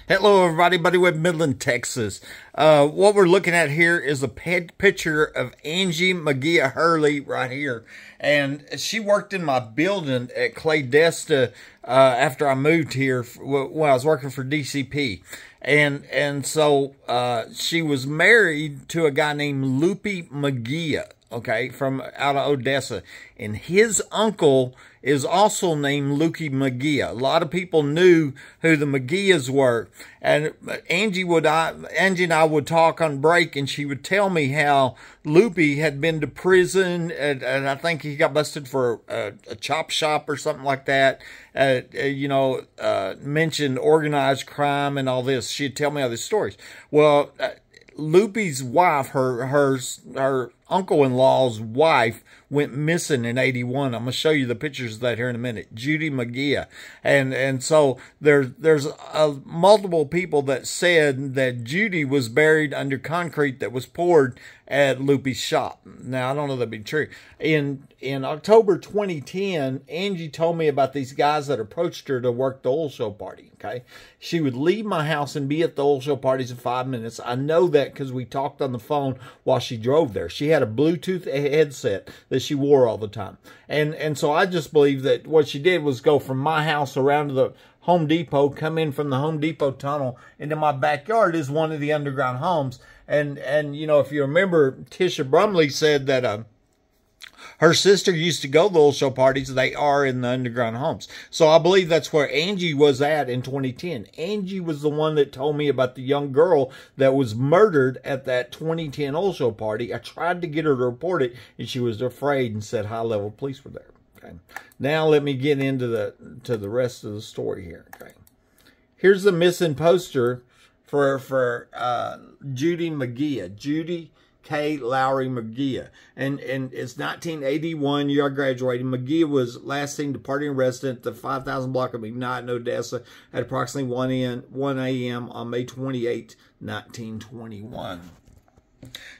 Hello, everybody. Buddy Webb, Midland, Texas. What we're looking at here is a picture of Angie Mungia Hurley right here. And she worked in my building at Odessa after I moved here when I was working for DCP. And so she was married to a guy named Lupe Mungia, okay, from out of Odessa. And his uncle is also named Lupe Mungia. A lot of people knew who the Mungias were. And Angie and I would talk on break, and she would tell me how Lupe had been to prison, and I think he got busted for a chop shop or something like that. Mentioned organized crime and all this. She'd tell me all these stories. Well, Lupe's wife, her uncle-in-law's wife, went missing in '81. I'm gonna show you the pictures of that here in a minute. Judy Mungia, and so there's multiple people that said that Judy was buried under concrete that was poured at Lupe's shop. Now I don't know if that'd be true. In October 2010, Angie told me about these guys that approached her to work the oil show party. Okay, she would leave my house and be at the oil show parties in 5 minutes. I know that because we talked on the phone while she drove there. She had a Bluetooth headset that she wore all the time. And so I just believe that what she did was go from my house around to the Home Depot, come in from the Home Depot tunnel into my backyard is one of the underground homes. And you know, if you remember, Tisha Brumley said that her sister used to go to the oil show parties. They are in the underground homes. So I believe that's where Angie was at in 2010. Angie was the one that told me about the young girl that was murdered at that 2010 oil show party. I tried to get her to report it, and she was afraid and said high-level police were there. Okay. Now let me get into the rest of the story here. Okay. Here's the missing poster for Judy Mungia. Judy K. Lowry Mungia. And it's 1981, year I graduated. Mungia was last seen departing a resident at the 5000 block of McKnight in Odessa at approximately 1 a.m. on May 28, 1921.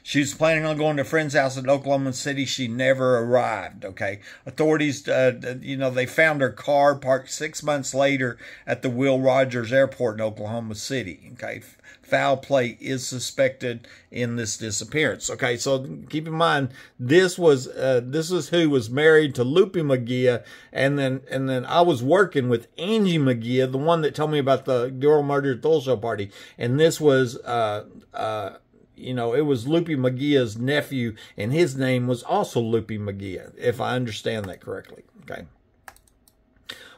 She was planning on going to a friend's house in Oklahoma City. She never arrived, okay? Authorities, they found her car parked 6 months later at the Will Rogers Airport in Oklahoma City, okay? Foul play is suspected in this disappearance. Okay, so keep in mind this is who was married to Lupe Mungia, and then I was working with Angie Mungia, the one that told me about the girl murdered at the oil show party, and this was it was Lupe Mungia's nephew, and his name was also Lupe Mungia, if I understand that correctly. Okay.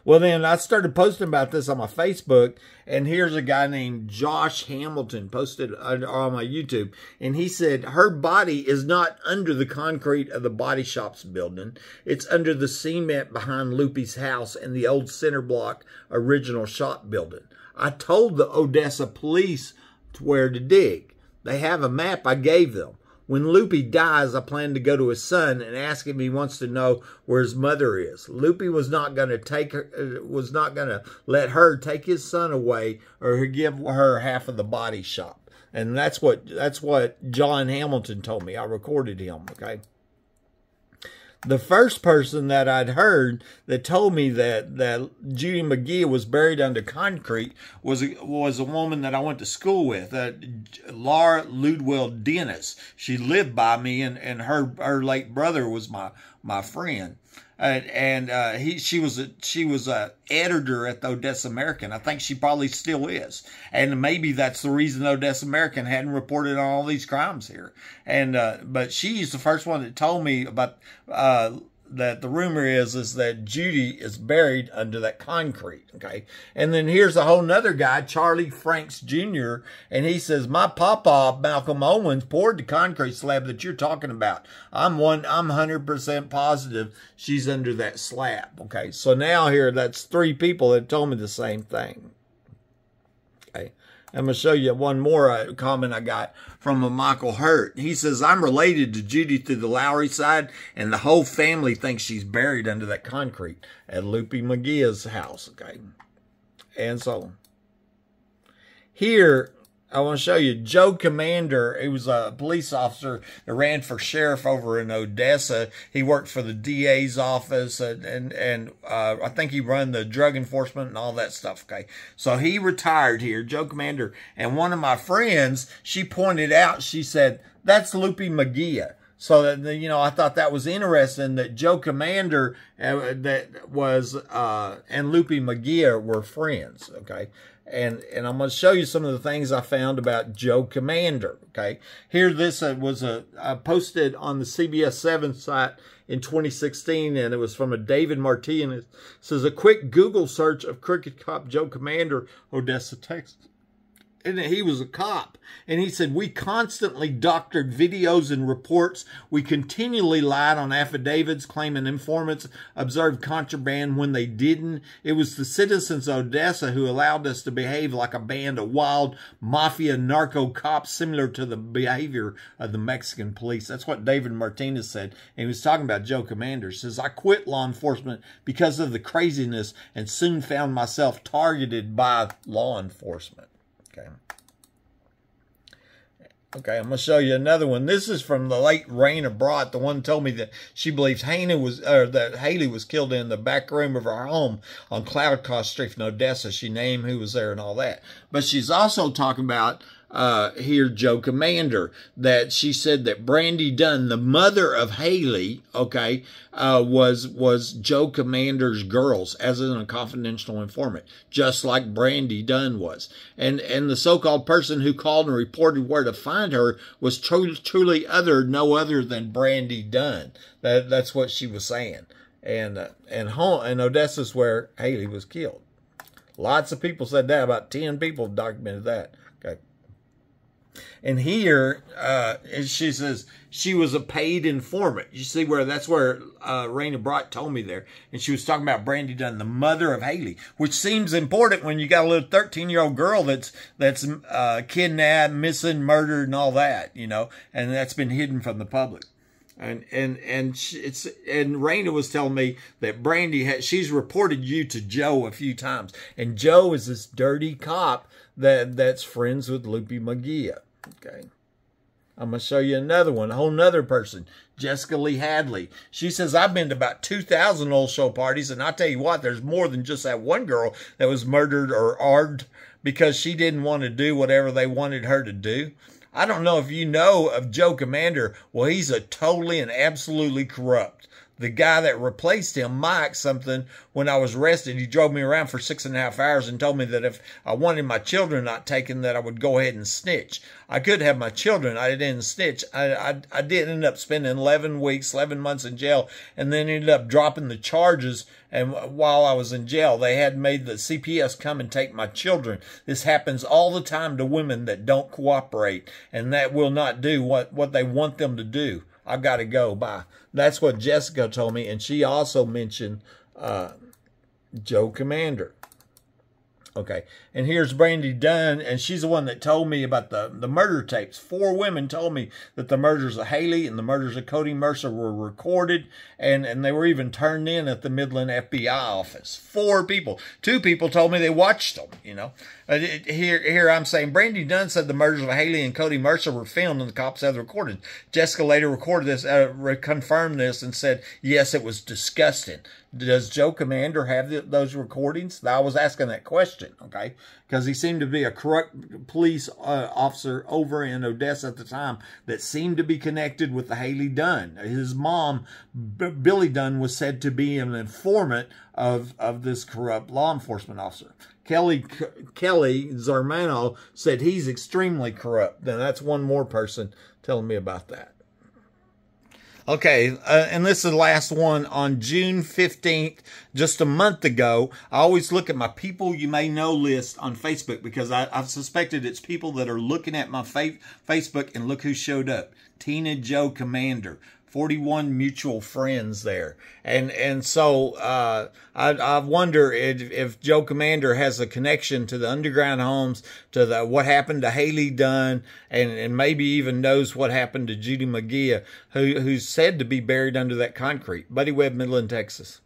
Well, then I started posting about this on my Facebook, and here's a guy named Josh Hamilton posted on my YouTube, and he said her body is not under the concrete of the body shop's building. It's under the cement behind Lupe's house in the old center block original shop building. I told the Odessa police where to dig. They have a map I gave them. When Lupe dies, I plan to go to his son and ask him if he wants to know where his mother is. Lupe was not going to let her take his son away or give her half of the body shop. And that's what John Hamilton told me. I recorded him, okay? The first person that I'd heard that told me that Judy Mungia was buried under concrete was a woman that I went to school with, Laura Ludwell Dennis. She lived by me, and her late brother was my friend. She was a editor at the Odessa American. I think she probably still is, and maybe that's the reason the Odessa American hadn't reported on all these crimes here. But she's the first one that told me about that the rumor is that Judy is buried under that concrete, okay? And then here's a whole nother guy, Charlie Franks Jr., and he says, my papa, Malcolm Owens, poured the concrete slab that you're talking about. I'm 100% positive she's under that slab, okay? So now here, that's 3 people that told me the same thing, okay? I'm going to show you one more comment I got from a Michael Hurt. He says, I'm related to Judy through the Lowry side, and the whole family thinks she's buried under that concrete at Lupe Mungia's house, okay? And so, here, I want to show you Joe Commander. He was a police officer that ran for sheriff over in Odessa. He worked for the DA's office, and I think he run the drug enforcement and all that stuff. Okay, so he retired here, Joe Commander. And one of my friends, she pointed out, she said, "That's Lupe Mungia." So that, you know, I thought that was interesting that Joe Commander and Lupe Mungia were friends. Okay. And I'm going to show you some of the things I found about Joe Commander. Okay, here this was posted on the CBS 7 site in 2016, and it was from a David Martinez. It says a quick Google search of crooked cop Joe Commander, Odessa, Texas. And he was a cop. And he said, "We constantly doctored videos and reports. We continually lied on affidavits, claiming informants observed contraband when they didn't. It was the citizens of Odessa who allowed us to behave like a band of wild mafia narco cops, similar to the behavior of the Mexican police." That's what David Martinez said. And he was talking about Joe Commander. He says, "I quit law enforcement because of the craziness and soon found myself targeted by law enforcement." Okay, I'm going to show you another one. This is from the late Raina Abro, the one who told me that she believes that Hailey was killed in the back room of her home on Cloudcross Street in Odessa. She named who was there and all that. But she's also talking about here Joe Commander, that she said that Brandy Dunn, the mother of Hailey, okay, was Joe Commander's girls, as in a confidential informant, just like Brandy Dunn was. And the so-called person who called and reported where to find her was truly no other than Brandy Dunn. That's what she was saying. And Odessa's where Hailey was killed. Lots of people said that. About 10 people documented that. Okay. And here, she says she was a paid informant. You see where that's where Raina Abro told me there. And she was talking about Brandy Dunn, the mother of Hailey, which seems important when you got a little 13-year-old girl that's kidnapped, missing, murdered, and all that, you know, and that's been hidden from the public. And Raina was telling me that Brandy she's reported you to Joe a few times, and Joe is this dirty cop that's friends with Lupe Mungia. Okay, I'm gonna show you another one, a whole nother person, Jessica Lee Hadley. She says, "I've been to about 2,000 old show parties, and I tell you what, there's more than just that one girl that was murdered or argued because she didn't want to do whatever they wanted her to do." I don't know if you know of Joe Commander. Well, he's a totally and absolutely corrupt. The guy that replaced him, Mike something, when I was arrested, he drove me around for 6.5 hours and told me that if I wanted my children not taken, that I would go ahead and snitch. I could have my children. I didn't snitch. I did end up spending 11 months in jail, and then ended up dropping the charges. And while I was in jail, they had made the CPS come and take my children. This happens all the time to women that don't cooperate and that will not do what they want them to do. I got to go. Bye. That's what Jessica told me. And she also mentioned Joe Commander. Okay. And here's Brandy Dunn. And she's the one that told me about the murder tapes. 4 women told me that the murders of Hailey and the murders of Cody Mercer were recorded. And they were even turned in at the Midland FBI office. 4 people. 2 people told me they watched them, you know. Here I'm saying Brandy Dunn said the murders of Hailey and Cody Mercer were filmed and the cops had recorded. Jessica later recorded this, confirmed this, and said, yes, it was disgusting. Does Joe Commander have those recordings? I was asking that question, okay, because he seemed to be a corrupt police officer over in Odessa at the time that seemed to be connected with the Hailey Dunn. His mom, Billie Dunn, was said to be an informant of this corrupt law enforcement officer. Kelly Zarmano said he's extremely corrupt. Now, that's one more person telling me about that. Okay, and this is the last one. On June 15th, just a month ago, I always look at my people you may know list on Facebook because I've suspected it's people that are looking at my Facebook, and look who showed up. Tina Joe Commander. 41 mutual friends there. And so I wonder if Joe Commander has a connection to the underground homes, to what happened to Hailey Dunn, and maybe even knows what happened to Judy Mungia, who's said to be buried under that concrete. Buddy Webb, Midland, Texas.